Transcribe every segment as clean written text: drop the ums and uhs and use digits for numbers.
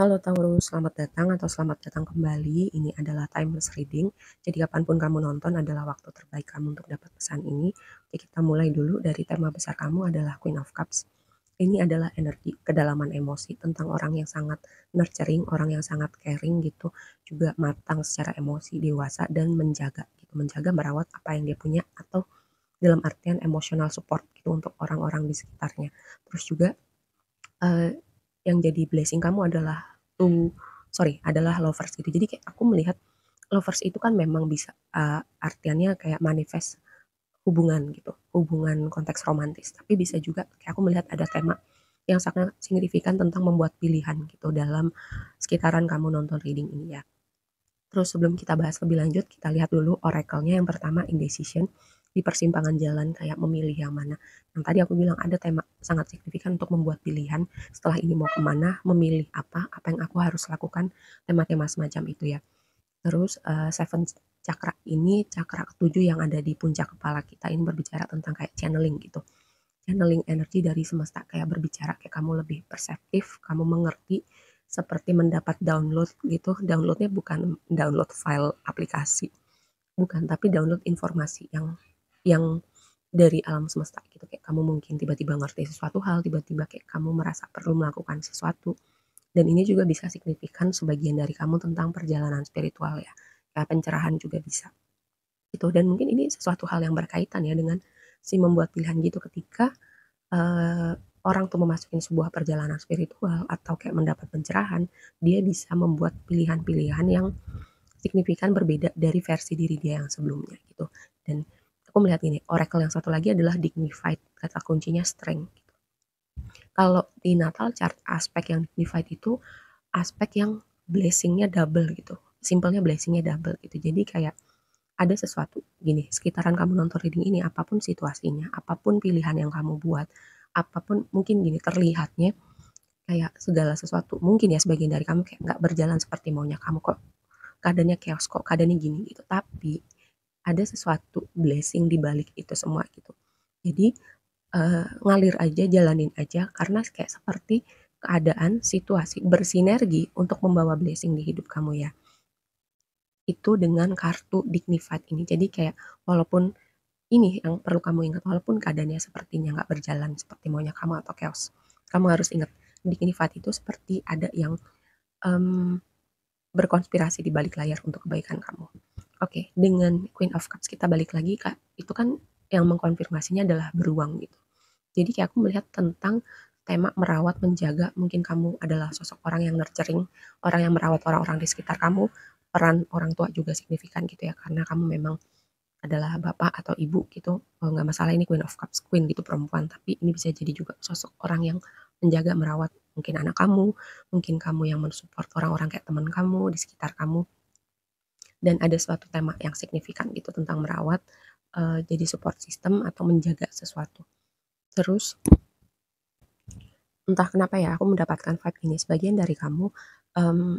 Halo Taurus, selamat datang atau selamat datang kembali. Ini adalah timeless reading. Jadi kapanpun kamu nonton adalah waktu terbaik kamu untuk dapat pesan ini. Oke, kita mulai dulu dari tema besar kamu adalah Queen of Cups. Ini adalah energi kedalaman emosi tentang orang yang sangat nurturing, orang yang sangat caring gitu, juga matang secara emosi, dewasa dan menjaga gitu, menjaga merawat apa yang dia punya atau dalam artian emotional support gitu untuk orang-orang di sekitarnya. Terus juga eh, yang jadi blessing kamu adalah adalah lovers gitu. Jadi kayak aku melihat lovers itu kan memang bisa artiannya kayak manifest hubungan gitu, hubungan konteks romantis. Tapi bisa juga kayak aku melihat ada tema yang sangat signifikan tentang membuat pilihan gitu dalam sekitaran kamu nonton reading ini ya. Terus sebelum kita bahas lebih lanjut, kita lihat dulu oracle-nya. Yang pertama, indecision, di persimpangan jalan kayak memilih yang mana. Yang tadi aku bilang ada tema sangat signifikan untuk membuat pilihan setelah ini mau kemana, memilih apa yang aku harus lakukan, tema-tema semacam itu ya. Terus seven cakra ini cakra ketujuh yang ada di puncak kepala kita ini berbicara tentang kayak channeling gitu. Channeling energi dari semesta kayak berbicara kayak kamu lebih perseptif, kamu mengerti seperti mendapat download gitu. Downloadnya bukan download file aplikasi, bukan, tapi download informasi yang dari alam semesta gitu. Kayak kamu mungkin tiba-tiba ngerti sesuatu hal, tiba-tiba kayak kamu merasa perlu melakukan sesuatu. Dan ini juga bisa signifikan sebagian dari kamu tentang perjalanan spiritual ya. Kayak pencerahan juga bisa. Gitu. Dan mungkin ini sesuatu hal yang berkaitan ya dengan si membuat pilihan gitu ketika eh, orang tuh memasukin sebuah perjalanan spiritual atau kayak mendapat pencerahan, dia bisa membuat pilihan-pilihan yang signifikan berbeda dari versi diri dia yang sebelumnya gitu. Dan aku melihat ini, oracle yang satu lagi adalah dignified, kata kuncinya strength. Kalau di natal chart aspek yang dignified itu aspek yang blessingnya double gitu. Simpelnya blessingnya double gitu. Jadi kayak ada sesuatu gini, sekitaran kamu nonton reading ini, apapun situasinya, apapun pilihan yang kamu buat, apapun mungkin gini terlihatnya kayak segala sesuatu mungkin ya sebagian dari kamu kayak nggak berjalan seperti maunya kamu, kok keadaannya chaos, kok keadaannya gini gitu, tapi ada sesuatu blessing di balik itu semua gitu. Jadi ngalir aja, jalanin aja karena kayak seperti keadaan situasi bersinergi untuk membawa blessing di hidup kamu ya. Itu dengan kartu dignified ini. Jadi kayak walaupun ini yang perlu kamu ingat, walaupun keadaannya sepertinya nggak berjalan seperti maunya kamu atau chaos, kamu harus ingat dignified itu seperti ada yang um, berkonspirasi di balik layar untuk kebaikan kamu. Oke, dengan Queen of Cups kita balik lagi kak, itu kan yang mengkonfirmasinya adalah beruang gitu. Jadi kayak aku melihat tentang tema merawat, menjaga, mungkin kamu adalah sosok orang yang nurturing, orang yang merawat orang-orang di sekitar kamu, peran orang tua juga signifikan gitu ya, karena kamu memang adalah bapak atau ibu gitu. Nggak masalah ini Queen of Cups, Queen gitu perempuan, tapi ini bisa jadi juga sosok orang yang menjaga, merawat mungkin anak kamu, mungkin kamu yang mensupport orang-orang kayak teman kamu di sekitar kamu, dan ada suatu tema yang signifikan gitu tentang merawat, jadi support system atau menjaga sesuatu. Terus entah kenapa ya aku mendapatkan vibe ini, sebagian dari kamu um,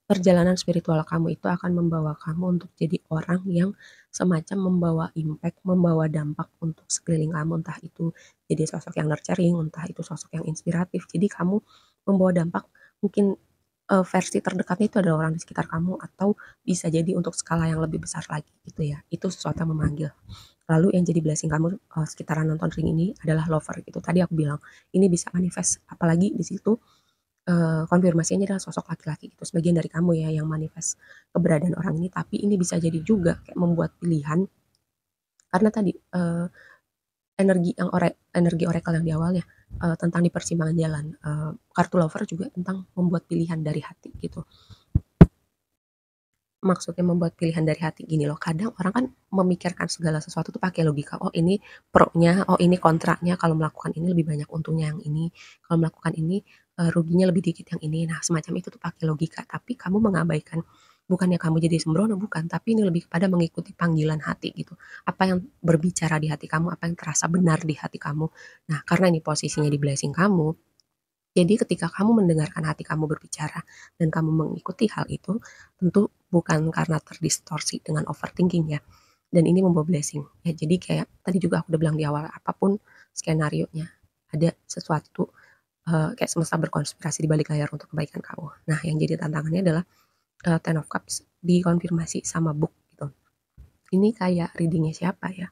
perjalanan spiritual kamu itu akan membawa kamu untuk jadi orang yang semacam membawa impact, membawa dampak untuk sekeliling kamu, entah itu jadi sosok yang nurturing, entah itu sosok yang inspiratif. Jadi kamu membawa dampak, mungkin versi terdekatnya itu adalah orang di sekitar kamu atau bisa jadi untuk skala yang lebih besar lagi gitu ya. Itu sesuatu yang memanggil. Lalu yang jadi blessing kamu sekitaran nonton ring ini adalah lover gitu. Tadi aku bilang ini bisa manifest, apalagi di situ konfirmasinya adalah sosok laki-laki gitu. Sebagian dari kamu ya yang manifest keberadaan orang ini, tapi ini bisa jadi juga kayak membuat pilihan karena tadi energi oracle yang di awalnya tentang di persimpangan jalan. Kartu lover juga tentang membuat pilihan dari hati gitu. Maksudnya membuat pilihan dari hati gini loh, kadang orang kan memikirkan segala sesuatu tuh pakai logika, oh ini pro-nya, oh ini kontranya, kalau melakukan ini lebih banyak untungnya yang ini, kalau melakukan ini ruginya lebih dikit yang ini. Nah semacam itu tuh pakai logika, tapi kamu mengabaikan, bukannya kamu jadi sembrono, bukan, tapi ini lebih kepada mengikuti panggilan hati gitu, apa yang berbicara di hati kamu, apa yang terasa benar di hati kamu. Nah karena ini posisinya di blessing kamu, jadi ketika kamu mendengarkan hati kamu berbicara dan kamu mengikuti hal itu, tentu bukan karena terdistorsi dengan overthinking ya. Dan ini membawa blessing. Ya, jadi kayak tadi juga aku udah bilang di awal, apapun skenario nya, ada sesuatu kayak semesta berkonspirasi di balik layar untuk kebaikan kamu. Nah, yang jadi tantangannya adalah, Ten of Cups dikonfirmasi sama Book gitu. Ini kayak readingnya siapa ya,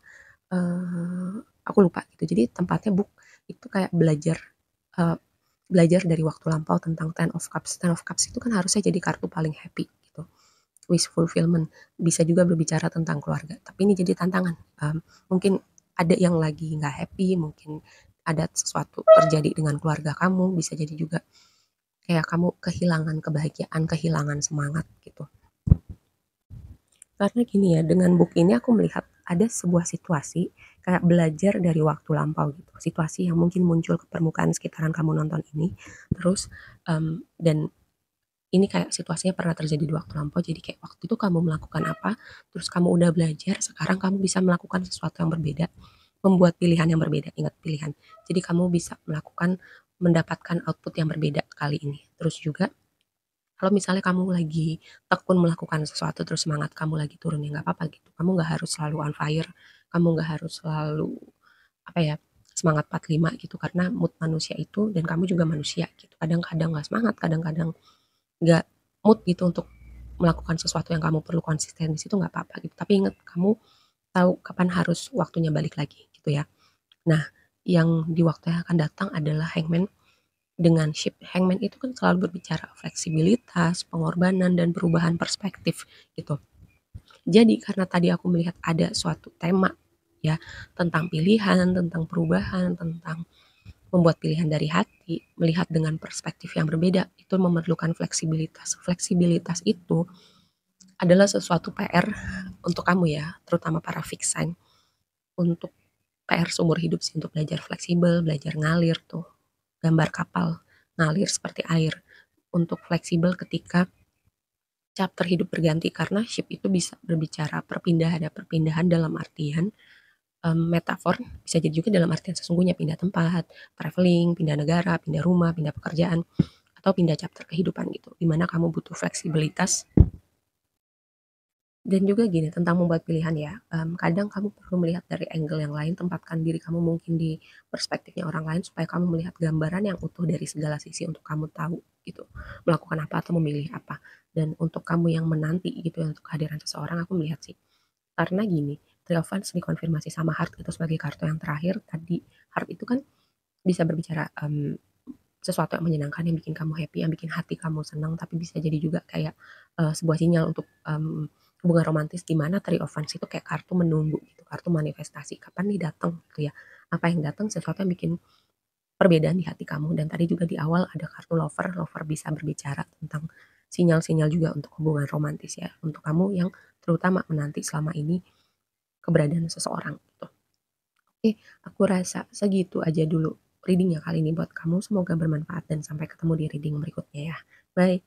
aku lupa gitu. Jadi tempatnya Book itu kayak eee, belajar dari waktu lampau tentang Ten of Cups. Ten of Cups itu kan harusnya jadi kartu paling happy gitu, wish fulfillment, bisa juga berbicara tentang keluarga, tapi ini jadi tantangan, mungkin ada yang lagi nggak happy, mungkin ada sesuatu terjadi dengan keluarga kamu, bisa jadi juga kayak kamu kehilangan kebahagiaan, kehilangan semangat gitu. Karena gini ya, dengan buku ini aku melihat ada sebuah situasi kayak belajar dari waktu lampau gitu, situasi yang mungkin muncul ke permukaan sekitaran kamu nonton ini, terus, dan ini kayak situasinya pernah terjadi di waktu lampau, jadi kayak waktu itu kamu melakukan apa, terus kamu udah belajar, sekarang kamu bisa melakukan sesuatu yang berbeda, membuat pilihan yang berbeda, ingat pilihan. Jadi kamu bisa mendapatkan output yang berbeda kali ini. Terus juga kalau misalnya kamu lagi tekun melakukan sesuatu terus semangat kamu lagi turun ya nggak apa-apa gitu. Kamu nggak harus selalu on fire, kamu nggak harus selalu apa ya semangat 45 gitu karena mood manusia itu dan kamu juga manusia gitu. Kadang-kadang nggak semangat, kadang-kadang nggak mood gitu untuk melakukan sesuatu yang kamu perlu konsisten di situ nggak apa-apa gitu. Tapi ingat kamu tahu kapan harus waktunya balik lagi gitu ya. Nah, yang di waktu yang akan datang adalah Hangman dengan Ship. Hangman itu kan selalu berbicara fleksibilitas, pengorbanan, dan perubahan perspektif gitu. Jadi karena tadi aku melihat ada suatu tema ya tentang pilihan, tentang perubahan, tentang membuat pilihan dari hati, melihat dengan perspektif yang berbeda, itu memerlukan fleksibilitas. Fleksibilitas itu adalah sesuatu PR untuk kamu ya, terutama para fixed sign, untuk PR seumur hidup sih, untuk belajar fleksibel, belajar ngalir tuh, gambar kapal ngalir seperti air, untuk fleksibel ketika chapter hidup berganti karena ship itu bisa berbicara perpindahan ya perpindahan dalam artian metafor bisa jadi juga dalam artian sesungguhnya pindah tempat, traveling, pindah negara, pindah rumah, pindah pekerjaan atau pindah chapter kehidupan gitu. Dimana kamu butuh fleksibilitas dan juga gini tentang membuat pilihan ya, kadang kamu perlu melihat dari angle yang lain, tempatkan diri kamu mungkin di perspektifnya orang lain supaya kamu melihat gambaran yang utuh dari segala sisi untuk kamu tahu gitu, melakukan apa atau memilih apa. Dan untuk kamu yang menanti gitu ya untuk kehadiran seseorang, aku melihat sih, karena gini, Three of Wands dikonfirmasi sama Heart itu sebagai kartu yang terakhir tadi. Heart itu kan bisa berbicara, sesuatu yang menyenangkan, yang bikin kamu happy, yang bikin hati kamu senang, tapi bisa jadi juga kayak, sebuah sinyal untuk, hubungan romantis di mana Three of Wands itu kayak kartu menunggu gitu, kartu manifestasi, kapan nih datang gitu ya. Apa yang datang, sesuatu yang bikin perbedaan di hati kamu dan tadi juga di awal ada kartu Lover, Lover bisa berbicara tentang sinyal-sinyal juga untuk hubungan romantis ya, untuk kamu yang terutama menanti selama ini keberadaan seseorang gitu. Oke, aku rasa segitu aja dulu reading-nya kali ini buat kamu. Semoga bermanfaat dan sampai ketemu di reading berikutnya ya. Bye.